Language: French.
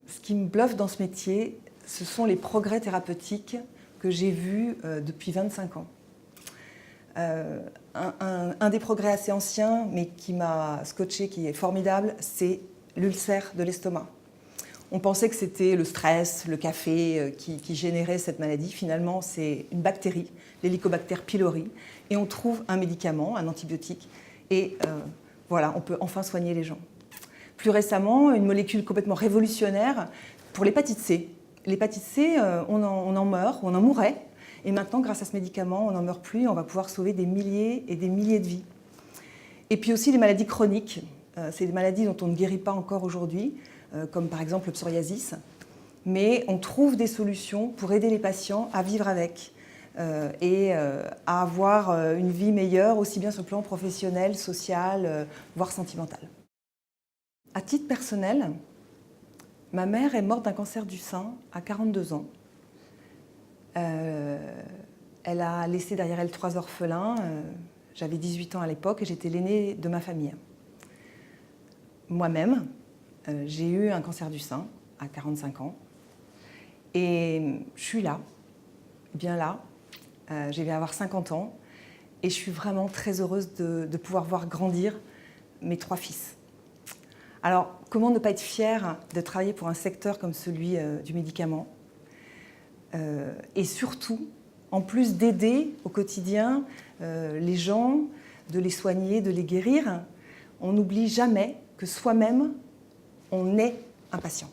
Ce qui me bluffe dans ce métier, ce sont les progrès thérapeutiques que j'ai vus depuis 25 ans. Un des progrès assez anciens, mais qui m'a scotché, qui est formidable, c'est l'ulcère de l'estomac. On pensait que c'était le stress, le café qui générait cette maladie. Finalement, c'est une bactérie, l'Helicobacter pylori, et on trouve un médicament, un antibiotique, et voilà, on peut enfin soigner les gens. Plus récemment, une molécule complètement révolutionnaire pour l'hépatite C. L'hépatite C, on en meurt, on en mourait, et maintenant, grâce à ce médicament, on n'en meurt plus, et on va pouvoir sauver des milliers et des milliers de vies. Et puis aussi les maladies chroniques, c'est des maladies dont on ne guérit pas encore aujourd'hui, comme par exemple le psoriasis, mais on trouve des solutions pour aider les patients à vivre avec et à avoir une vie meilleure, aussi bien sur le plan professionnel, social, voire sentimental. À titre personnel, ma mère est morte d'un cancer du sein à 42 ans. Elle a laissé derrière elle 3 orphelins. J'avais 18 ans à l'époque et j'étais l'aînée de ma famille. Moi-même, j'ai eu un cancer du sein à 45 ans et je suis là, bien là. Je vais avoir 50 ans et je suis vraiment très heureuse de pouvoir voir grandir mes 3 fils. Alors, comment ne pas être fière de travailler pour un secteur comme celui du médicament et surtout, en plus d'aider au quotidien les gens, de les soigner, de les guérir, on n'oublie jamais que soi-même, on est un patient.